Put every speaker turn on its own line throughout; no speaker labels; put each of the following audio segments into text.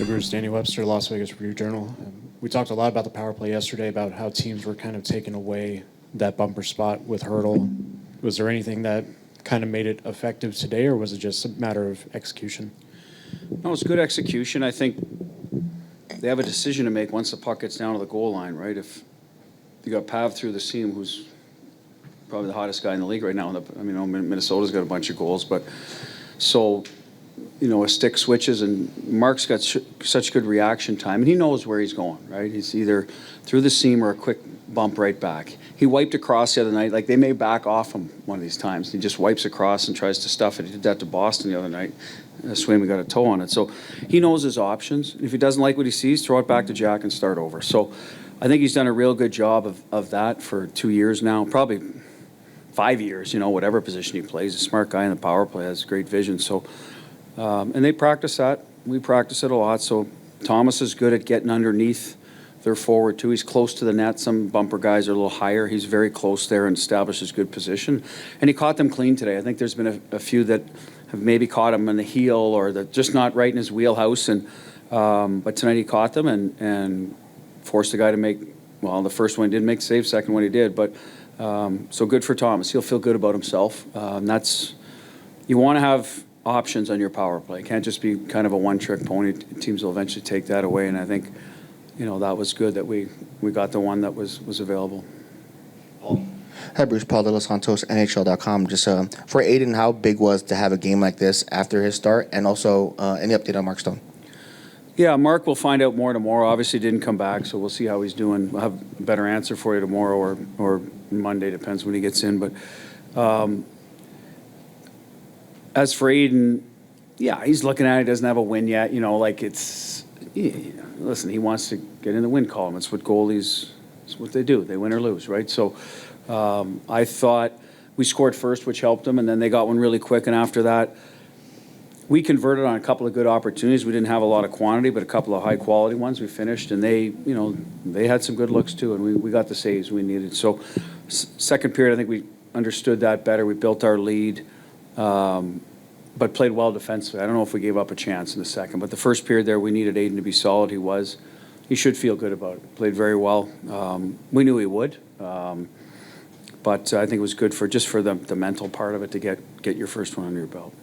Bruce, Danny Webster, Las Vegas Review-Journal. We talked a lot about the power play yesterday, about how teams were kind of taking away that bumper spot with Hurdle. Was there anything that kind of made it effective today, or was it just a matter of execution?
No, it's good execution. I think they have a decision to make once the puck gets down to the goal line, right? If you got Pav through the seam, who's probably the hottest guy in the league right now. Minnesota's got a bunch of goals, but so, a stick switches, and Mark's got such good reaction time, and he knows where he's going, right? He's either through the seam or a quick bump right back. He wiped across the other night. Like, they may back off him one of these times. He just wipes across and tries to stuff it. He did that to Boston the other night. Swayman got a toe on it. So he knows his options. If he doesn't like what he sees, throw it back to Jack and start over. So I think he's done a real good job of that for 2 years now, probably 5 years, whatever position he plays. A smart guy in the power play, has great vision. So, and they practice that. We practice it a lot. So Thomas is good at getting underneath their forward too. He's close to the net. Some bumper guys are a little higher. He's very close there and establishes good position. And he caught them clean today. I think there's been a few that have maybe caught him in the heel or they're just not right in his wheelhouse. And but tonight he caught them and forced the guy to make, well, the first one he didn't make the save, second one he did. But so good for Thomas. He'll feel good about himself. You want to have options on your power play. It can't just be kind of a one-trick pony. Teams will eventually take that away. And I think, that was good that we got the one that was available.
Hi, Bruce. Paul De Los Santos, NHL.com. Just for Adin, how big was to have a game like this after his start, and also any update on Mark Stone?
Yeah, Mark will find out more tomorrow. Obviously didn't come back, so we'll see how he's doing. We'll have a better answer for you tomorrow or Monday, depends when he gets in. But as for Adin, yeah, he's looking at it. He doesn't have a win yet. Listen, he wants to get in the win column. It's what goalies, it's what they do. They win or lose, right? So I thought we scored first, which helped them, and then they got one really quick, and after that, we converted on a couple of good opportunities. We didn't have a lot of quantity, but a couple of high-quality ones we finished, and they had some good looks too, and we got the saves we needed. So second period, I think we understood that better. We built our lead, but played well defensively. I don't know if we gave up a chance in the second, but the first period there, we needed Adin to be solid. He was. He should feel good about it. Played very well. We knew he would, but I think it was good for the mental part of it to get your first one under your belt.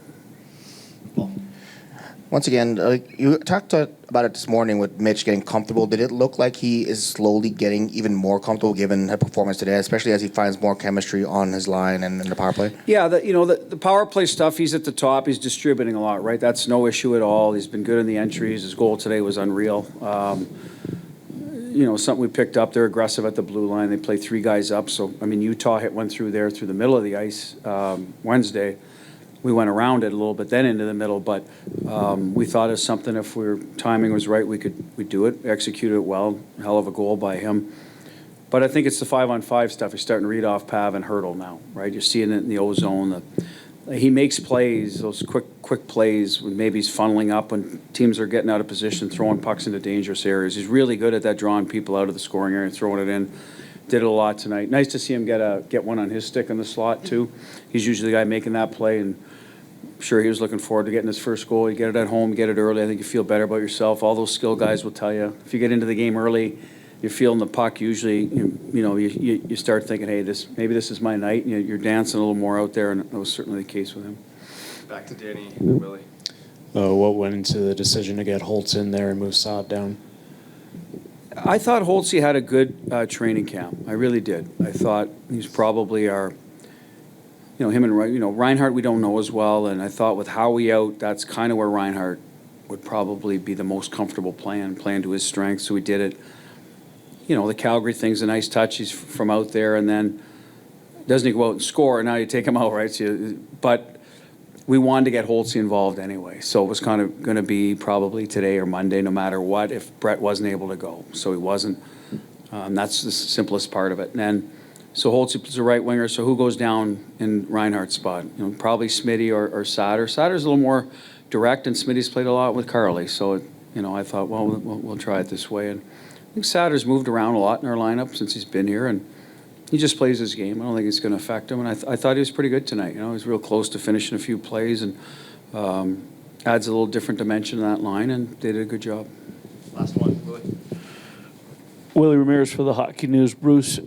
Once again, you talked about it this morning with Mitch getting comfortable. Did it look like he is slowly getting even more comfortable given her performance today, especially as he finds more chemistry on his line and in the power play? Yeah,
the power play stuff, he's at the top. He's distributing a lot, right? That's no issue at all. He's been good in the entries. His goal today was unreal. Something we picked up. They're aggressive at the blue line. They play three guys up. So, Utah hit one through the middle of the ice Wednesday. We went around it a little bit, then into the middle, but we thought of something. If timing was right, we'd do it, execute it well. Hell of a goal by him. But I think it's the 5-on-5 stuff. He's starting to read off Pav and Hurdle now, right? You're seeing it in the O-zone. He makes plays, those quick plays when maybe he's funneling up when teams are getting out of position, throwing pucks into dangerous areas. He's really good at that, drawing people out of the scoring area and throwing it in. Did it a lot tonight. Nice to see him get one on his stick in the slot too. He's usually the guy making that play, and I'm sure he was looking forward to getting his first goal. You get it at home, get it early. I think you feel better about yourself. All those skill guys will tell you if you get into the game early, you're feeling the puck. Usually, you start thinking, hey, maybe this is my night. You're dancing a little more out there, and that was certainly the case with him.
Back to Danny and Willie.
What went into the decision to get Holtz in there and move Saad down?
I thought Holtzy had a good training camp. I really did. I thought he's probably our, him and Reinhart we don't know as well, and I thought with Howie out, that's kind of where Reinhart would probably be the most comfortable playing to his strengths. So we did it. The Calgary thing's a nice touch. He's from out there, and then doesn't he go out and score? And now you take him out, right? But we wanted to get Holtzy involved anyway, so it was kind of going to be probably today or Monday, no matter what, if Brett wasn't able to go. So he wasn't. That's the simplest part of it. And then, so Holtzy is a right winger. So who goes down in Reinhardt's spot? Probably Smitty or Satter. Satter's a little more direct, and Smitty's played a lot with Carly. So I thought, well, we'll try it this way. And I think Satter's moved around a lot in our lineup since he's been here, and he just plays his game. I don't think it's going to affect him. And I thought he was pretty good tonight. He was real close to finishing a few plays, and adds a little different dimension to that line, and they did a good job.
Last one, Willie.
Willie Ramirez for the Hockey News. Bruce,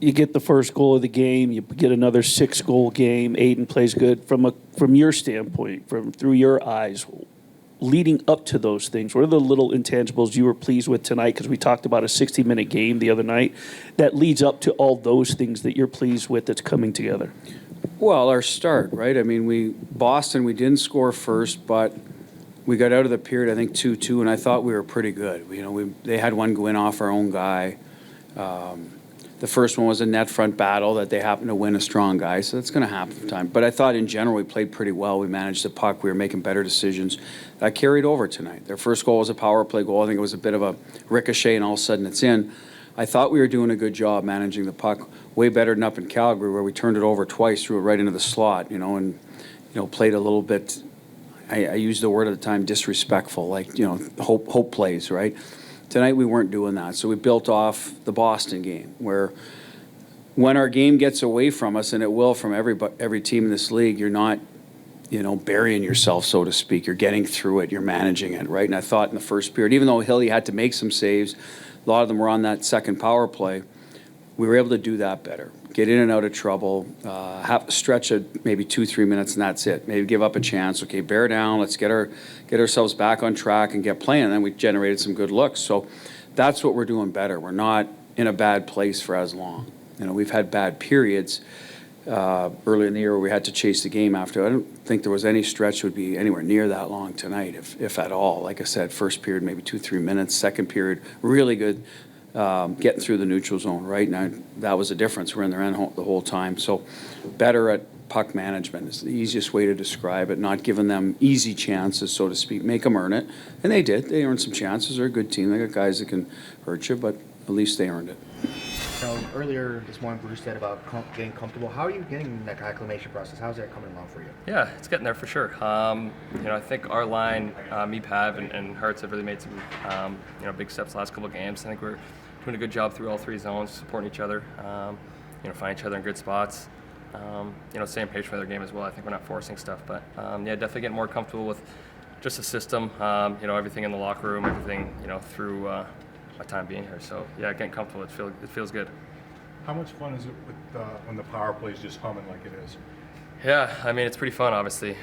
you get the first goal of the game, you get another 6-goal game. Adin plays good. From your standpoint, through your eyes, leading up to those things, what are the little intangibles you were pleased with tonight? Because we talked about a 60-minute game the other night that leads up to all those things that you're pleased with that's coming together.
Well, our start, right? I mean, Boston, we didn't score first, but we got out of the period, I think, 2-2, and I thought we were pretty good. They had one go in off our own guy. The first one was a net front battle that they happened to win a strong guy, so that's going to happen from time. But I thought in general we played pretty well. We managed the puck. We were making better decisions. That carried over tonight. Their first goal was a power play goal. I think it was a bit of a ricochet, and all of a sudden it's in. I thought we were doing a good job managing the puck, way better than up in Calgary where we turned it over twice, threw it right into the slot, and played a little bit. I used the word at the time, disrespectful, like hope plays, right? Tonight we weren't doing that, so we built off the Boston game, where when our game gets away from us, and it will from every team in this league, you're not, burying yourself, so to speak. You're getting through it. You're managing it, right? And I thought in the first period, even though Hilly had to make some saves, a lot of them were on that second power play. We were able to do that better. Get in and out of trouble, have a stretch of maybe 2-3 minutes, and that's it. Maybe give up a chance. Okay, bear down. Let's get ourselves back on track and get playing. And then we generated some good looks. So that's what we're doing better. We're not in a bad place for as long. We've had bad periods early in the year where we had to chase the game after. I don't think there was any stretch would be anywhere near that long tonight, if at all. Like I said, first period maybe 2-3 minutes. Second period really good. Getting through the neutral zone, right? Now, that was the difference. We're in their end the whole time. So better at puck management is the easiest way to describe it, not giving them easy chances, so to speak. Make them earn it. And they did. They earned some chances. They're a good team. They got guys that can hurt you, but at least they earned it.
Earlier this morning, Bruce said about getting comfortable. How are you getting that acclimation process? How's that coming along for you?
Yeah, it's getting there for sure. I think our line, me, Pav, and Hertz have really made some, big steps the last couple of games. I think we're doing a good job through all three zones, supporting each other, find each other in good spots. Same page for their game as well. I think we're not forcing stuff, but definitely getting more comfortable with just the system. Everything in the locker room, everything, through my time being here. So getting comfortable. It feels good.
How much fun is it with when the power play is just humming like it is?
Yeah, I mean it's pretty fun. Obviously,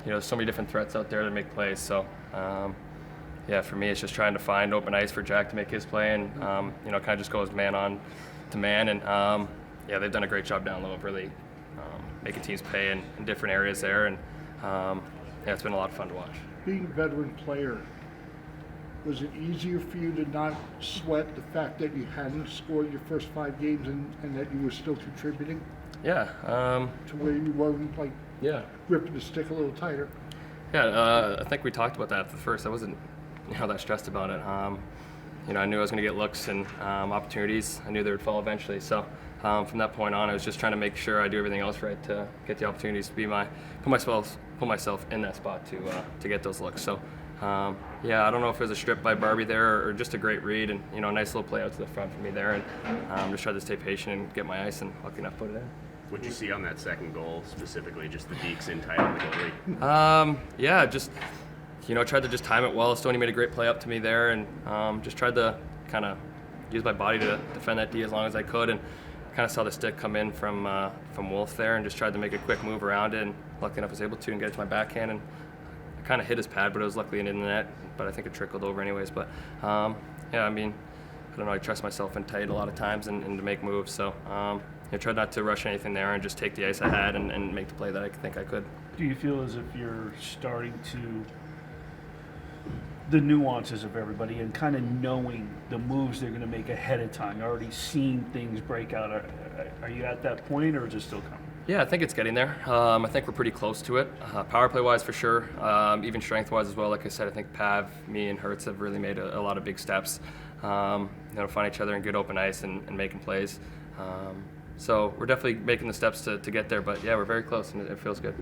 there's so many different threats out there to make plays. So. For me, it's just trying to find open ice for Jack to make his play, and kind of just goes man on to man, and they've done a great job down low of really making teams pay in different areas there, and it's been a lot of fun to watch.
Being a veteran player, was it easier for you to not sweat the fact that you hadn't scored your first 5 games and that you were still contributing?
Yeah.
To where you weren't gripping the stick a little tighter?
Yeah, I think we talked about that at the first. I wasn't that stressed about it. I knew I was going to get looks and opportunities. I knew they would fall eventually. So from that point on, I was just trying to make sure I do everything else right to get the opportunities to put myself in that spot to get those looks. So I don't know if it was a strip by Barbie there or just a great read and a nice little play out to the front for me there, and just tried to stay patient and get my ice, and lucky enough put it in.
What'd you see on that second goal specifically? Just the dekes in tight on the goalie?
Just tried to just time it well. Stoney made a great play up to me there, and just tried to kind of use my body to defend that D as long as I could, and kind of saw the stick come in from Wolf there, and just tried to make a quick move around it, and lucky enough I was able to and get it to my backhand, and I kind of hit his pad, but it was luckily in the net, but I think it trickled over anyways. But I don't know, I trust myself in tight a lot of times and to make moves, so I tried not to rush anything there and just take the ice I had and make the play that I think I could.
Do you feel as if you're starting to the nuances of everybody and kind of knowing the moves they're going to make ahead of time, already seeing things break out? Are you at that point, or is it still coming?
Yeah, I think it's getting there. I think we're pretty close to it. Power play-wise, for sure. Even strength-wise as well. Like I said, I think Pav, me, and Hertz have really made a lot of big steps. Find each other in good open ice and making plays. So we're definitely making the steps to get there. But yeah, we're very close, and it feels good.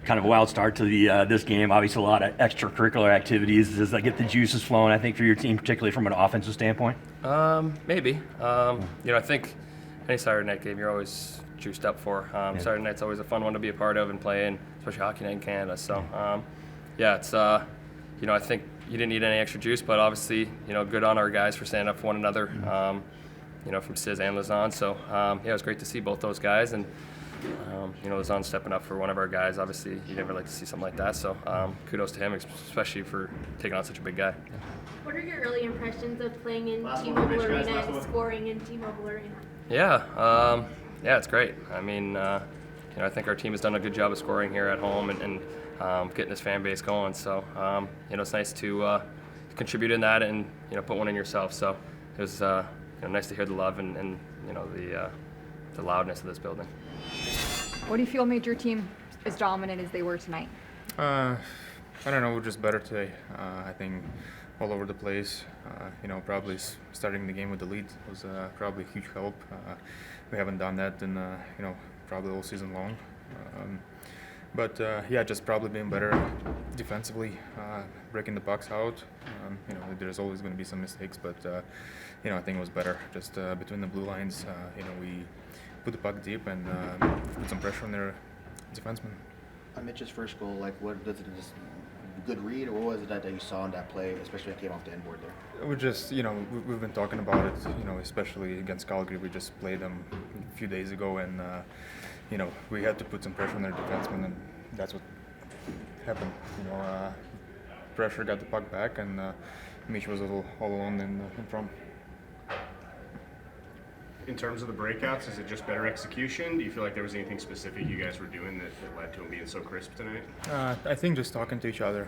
Kind of a wild start to the this game. Obviously, a lot of extracurricular activities. Does that get the juices flowing, I think, for your team, particularly from an offensive standpoint?
Maybe. I think any Saturday night game, you're always juiced up for. Saturday night's always a fun one to be a part of and play in, especially Hockey Night in Canada. So, yeah, it's I think you didn't need any extra juice, but obviously, good on our guys for standing up for one another. From Stiz and Lazan. So, yeah, it was great to see both those guys, and Lazan stepping up for one of our guys. Obviously, you never like to see something like that. So, kudos to him, especially for taking on such a big guy.
What are your early impressions of playing in T-Mobile Arena and scoring in T-Mobile Arena?
Yeah, it's great. I mean, I think our team has done a good job of scoring here at home and getting this fan base going. So, it's nice to contribute in that and put one in yourself. So it was nice to hear the love and the loudness of this building.
What do you feel made your team as dominant as they were tonight?
I don't know, we're just better today. I think all over the place. Probably starting the game with the lead was probably a huge help. We haven't done that in probably all season long. But just probably being better defensively, breaking the pucks out. There's always going to be some mistakes, but I think it was better. Just between the blue lines, we put the puck deep and put some pressure on their defensemen.
On Mitch's first goal, what does it just good read, or what was it that you saw in that play, especially when it came off the end board there?
We just, we've been talking about it, especially against Calgary. We just played them a few days ago, and we had to put some pressure on their defensemen, and that's what happened. Pressure got the puck back, and Mitch was all alone in front.
In terms of the breakouts, is it just better execution? Do you feel like there was anything specific you guys were doing that led to him being so crisp tonight?
I think just talking to each other,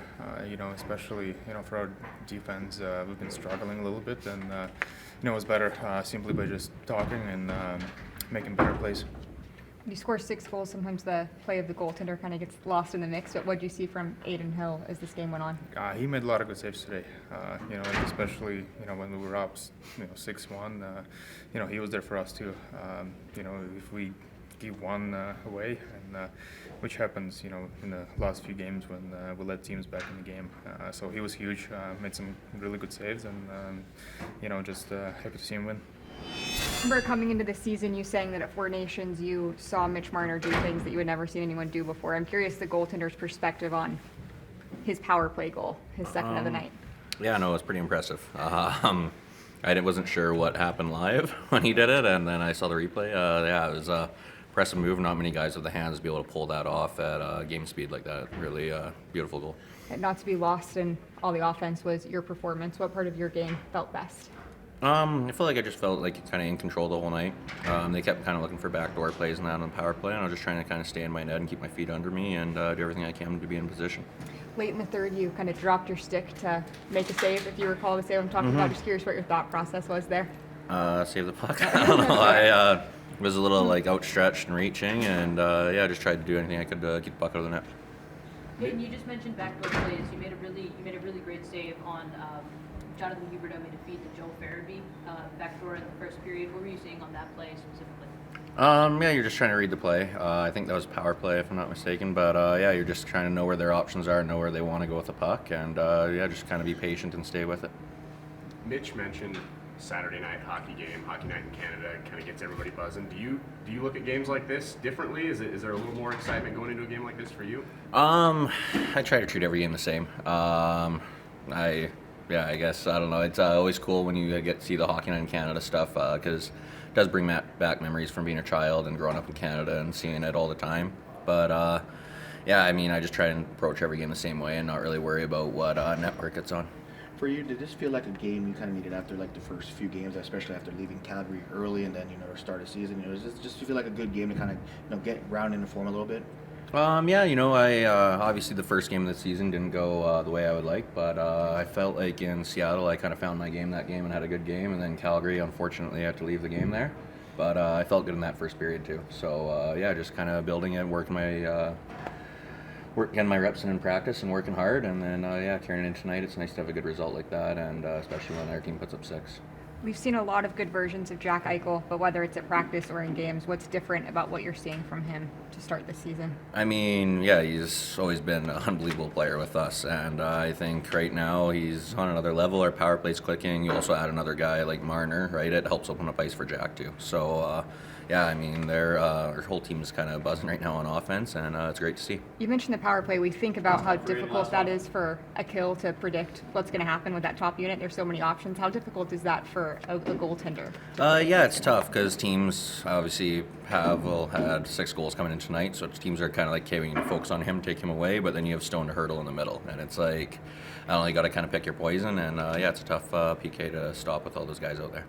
especially for our defense, we've been struggling a little bit, and it was better simply by just talking and making better plays.
You score 6 goals. Sometimes the play of the goaltender kind of gets lost in the mix. But what do you see from Adin Hill as this game went on?
He made a lot of good saves today. Especially when we were up, 6-1. He was there for us too. If we give one away, and which happens, in the last few games when we let teams back in the game. So he was huge. Made some really good saves, and just happy to see him win.
Remember coming into the season, you saying that at Four Nations you saw Mitch Marner do things that you had never seen anyone do before. I'm curious the goaltender's perspective on his power play goal, his second of the night.
Yeah, no, it was pretty impressive. I wasn't sure what happened live when he did it, and then I saw the replay. It was a impressive move. Not many guys with the hands be able to pull that off at game speed like that. Really beautiful goal.
And not to be lost in all the offense was your performance. What part of your game felt best?
I feel like I just felt like kind of in control the whole night. They kept kind of looking for backdoor plays and that on the power play, and I was just trying to kind of stay in my net and keep my feet under me and do everything I can to be in position.
Late in the third, you kind of dropped your stick to make a save, if you recall the save I'm talking about. Just curious what your thought process was there.
Save the puck. I don't know. I was a little outstretched and reaching, and just tried to do anything I could to keep the puck out of the net.
And you just mentioned backdoor plays. You made a really great save on Jonathan Huberdeau made a feed to Joe Farabee backdoor in the first period. What were you seeing on that play specifically?
You're just trying to read the play. I think that was power play, if I'm not mistaken. But you're just trying to know where their options are, know where they want to go with the puck, and just kind of be patient and stay with it.
Mitch mentioned Saturday night hockey game, Hockey Night in Canada, kind of gets everybody buzzing. Do you look at games like this differently? Is there a little more excitement going into a game like this for you?
I try to treat every game the same. I guess, I don't know. It's always cool when you get to see the Hockey Night in Canada stuff because it does bring back memories from being a child and growing up in Canada and seeing it all the time. But, I just try and approach every game the same way and not really worry about what network it's on.
For you, did this feel like a game you kind of needed after the first few games, especially after leaving Calgary early and then start a season? Does this just feel like a good game to kind of get round into form a little bit?
I obviously the first game of the season didn't go the way I would like, but I felt like in Seattle I kind of found my game that game and had a good game, and then Calgary, unfortunately, I had to leave the game there. But I felt good in that first period too. So just kind of building it, getting my reps in practice and working hard, and then carrying it in tonight. It's nice to have a good result like that, and especially when our team puts up 6.
We've seen a lot of good versions of Jack Eichel, but whether it's at practice or in games, what's different about what you're seeing from him to start the season?
I mean, yeah, he's always been an unbelievable player with us, and I think right now he's on another level. Our power play's clicking. You also add another guy like Marner, right? It helps open up ice for Jack too. So, yeah, I mean, our whole team is kind of buzzing right now on offense, and it's great to see.
You mentioned the power play. We think about how difficult that is for a kill to predict what's going to happen with that top unit. There's so many options. How difficult is that for a goaltender?
Yeah, it's tough because teams obviously had 6 goals coming in tonight, so teams are kind of like, okay, we need to focus on him, take him away, but then you have Stone to Hurdle in the middle, and it's like, I don't know, you got to kind of pick your poison, and yeah, it's a tough PK to stop with all those guys out there.